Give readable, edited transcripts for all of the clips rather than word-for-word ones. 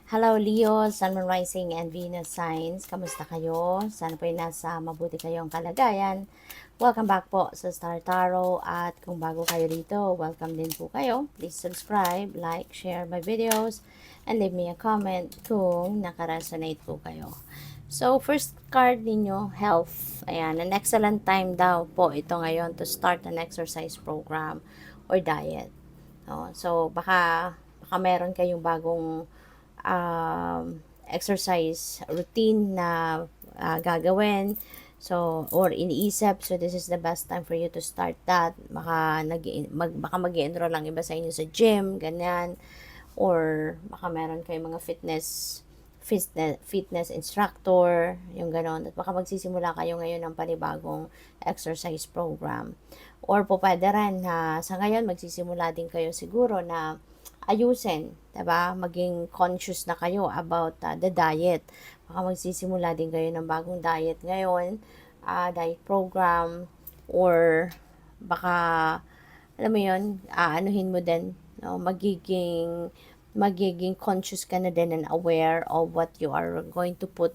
Hello Leo, Sun, Moon, Rising, and Venus signs. Kamusta kayo? Sana po nasa mabuti kayong kalagayan. Welcome back po sa Star Tarot at kung bago kayo dito, welcome din po kayo. Please subscribe, like, share my videos, and leave me a comment kung nakaresonate po kayo. So, first card ninyo, health. Ayan, an excellent time daw po ito ngayon to start an exercise program or diet. No? So, baka meron kayong bagong exercise routine na gagawin. So, or iniisip. So, this is the best time for you to start that. Baka mag-enroll lang iba sa inyo sa gym, ganyan. Or, baka meron kayong mga fitness instructor, yung ganon. At baka magsisimula kayo ngayon ng panibagong exercise program. Or po pwede rin na sa ngayon magsisimula din kayo siguro na ayusin, 'di ba? Maging conscious na kayo about the diet. Baka magsisimula din kayo ng bagong diet ngayon, diet program, or baka alam mo 'yon, aanuhin mo din, no? Magiging conscious ka na din and aware of what you are going to put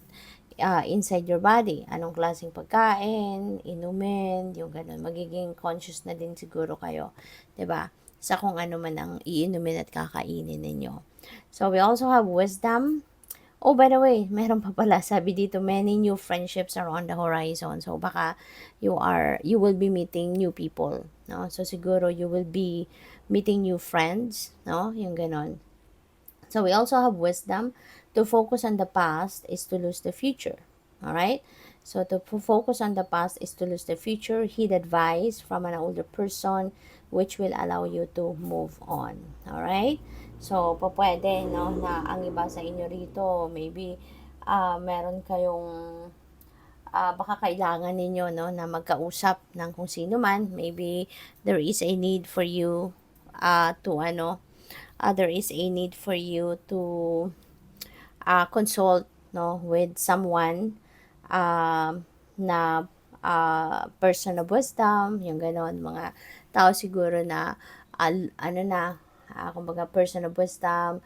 inside your body. Anong klaseng pagkain, inumin, yung ganun. Magiging conscious na din siguro kayo, 'di ba? Sa kung ano man ang iinumin at kakainin ninyo. So, we also have wisdom. Oh, by the way, meron pa pala, sabi dito, many new friendships are on the horizon. So, baka you will be meeting new people, no? So, siguro you will be meeting new friends, no? Yung ganon. So, we also have wisdom. To focus on the past is to lose the future. All right? So, to focus on the past is to lose the future. Heed advice from an older person which will allow you to move on. All right? So, pwede, no, na ang iba sa inyo rito, maybe, meron kayong, baka kailangan ninyo, no, na magkausap ng kung sino man. Maybe, there is a need for you, there is a need for you to consult, no, with someone na person of wisdom, yung ganon, mga tao siguro na kumbaga person of wisdom,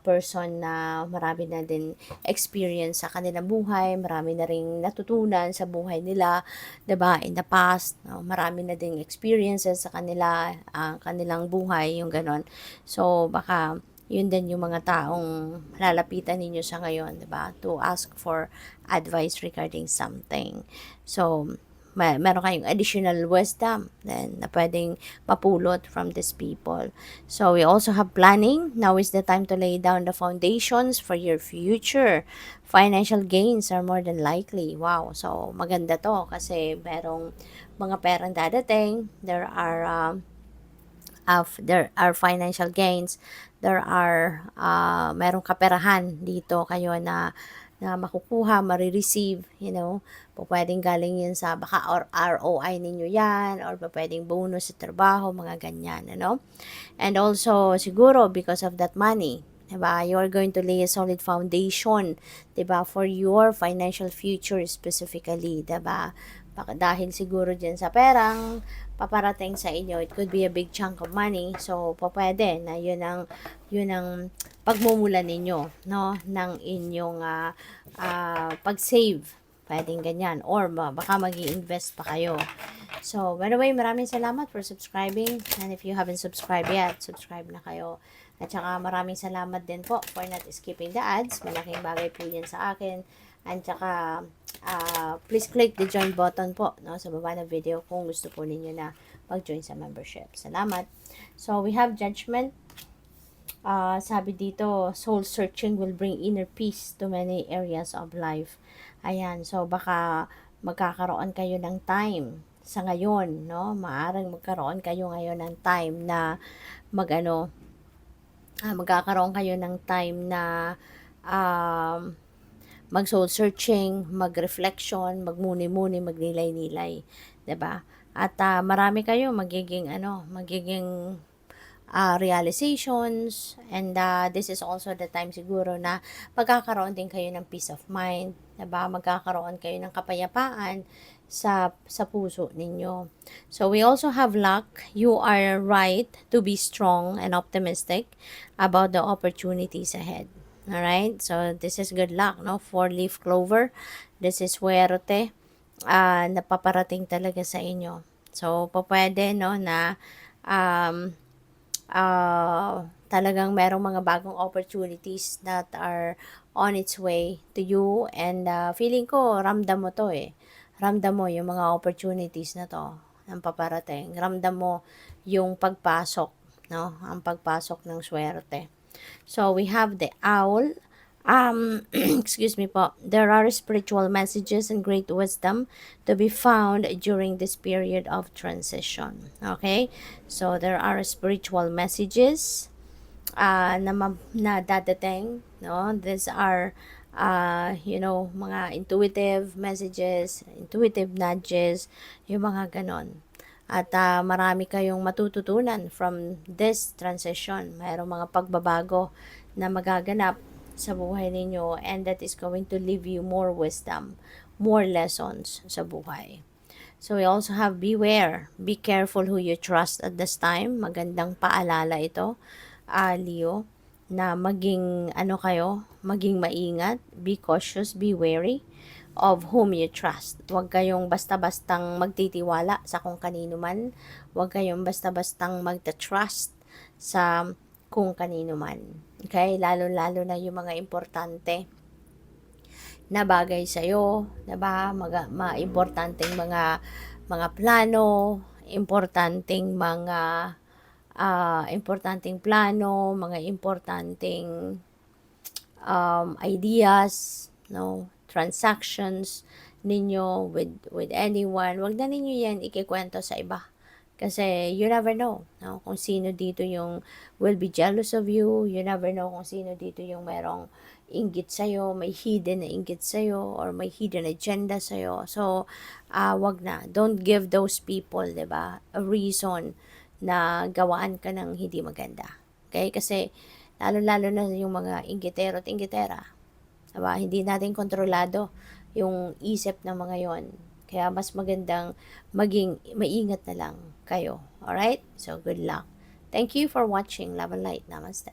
person na marami na din experience sa kanilang buhay, marami na ring natutunan sa buhay nila, 'di ba? In the past, no? Marami na ding experiences sa kanilang buhay, yung ganon. So, baka yun din yung mga taong lalapitan ninyo sa ngayon, 'di ba? To ask for advice regarding something. So, meron kayong additional wisdom then na pwedeng mapulot from these people. So, we also have planning. Now is the time to lay down the foundations for your future. Financial gains are more than likely. Wow. So, maganda to kasi merong mga perang dadating. There are financial gains, merong kaperahan dito kayo na makukuha, marireceive, pwedeng galing yun sa baka or ROI ninyo yan, or pwedeng bonus sa trabaho, mga ganyan, and also siguro because of that money, diba, you are going to lay a solid foundation, diba, for your financial future specifically, diba, dahil siguro dyan sa perang paparating sa inyo, it could be a big chunk of money. So, pwede na yun ang pagmumulan ninyo, no, ng inyong pag-save. Pwedeng ganyan. Or baka mag-i-invest pa kayo. So, by the way, maraming salamat for subscribing. And if you haven't subscribed yet, subscribe na kayo. At saka maraming salamat din po for not skipping the ads. Malaking bagay po yan sa akin. At saka, please click the join button po, no, sa baba ng video kung gusto po ninyo na mag-join sa membership. Salamat. So, we have judgment. Sabi dito, soul searching will bring inner peace to many areas of life. Ayan, so baka magkakaroon kayo ng time sa ngayon, no? Maaaring magkaroon kayo ngayon ng time na magkakaroon kayo ng time na mag soul searching, mag-reflection, magmuni-muni, magnilay-nilay, 'di ba? At marami kayo magiging realizations, and this is also the time siguro na magkakaroon din kayo ng peace of mind, 'di ba? Magkakaroon kayo ng kapayapaan sa puso ninyo. So we also have luck. You are right to be strong and optimistic about the opportunities ahead. Alright? So, this is good luck, no? 4-leaf clover. This is swerte na paparating talaga sa inyo. So, pwede, no, na um, talagang merong mga bagong opportunities that are on its way to you, and feeling ko ramdam mo to eh. Ramdam mo yung mga opportunities na to ng paparating. Ramdam mo yung pagpasok, no? Ang pagpasok ng swerte. So, we have the owl. Excuse me po. There are spiritual messages and great wisdom to be found during this period of transition. Okay? So, there are spiritual messages na dadating. No? These are, mga intuitive messages, intuitive nudges, yung mga ganon. At marami kayong matututunan from this transition. Mayroong mga pagbabago na magaganap sa buhay ninyo, and that is going to leave you more wisdom, more lessons sa buhay. So we also have beware, be careful who you trust at this time. Magandang paalala ito, Leo, na maging maging maingat, be cautious, be wary of whom you trust. Huwag kayong basta-bastang magtitiwala sa kung kanino man. Huwag kayong basta-bastang magta-trust sa kung kanino man. Okay? Lalo-lalo na yung mga importante na bagay sa'yo, diba? Importanteng mga plano, importanteng plano, mga importanteng ideas, no, transactions ninyo with anyone. Wag na ninyo yan ikikwento sa iba. Kasi you never know, no, kung sino dito yung will be jealous of you. You never know kung sino dito yung merong inggit sa'yo, may hidden na inggit sa'yo, or may hidden agenda sa'yo. So, wag na. Don't give those people, diba, a reason na gawaan ka ng hindi maganda. Okay? Kasi, lalo-lalo na yung mga inggitero at inggitera. Diba? Hindi natin kontrolado yung isip ng mga yon. Kaya mas magandang maging maingat na lang kayo. Alright? So, good luck. Thank you for watching. Love and light. Namaste.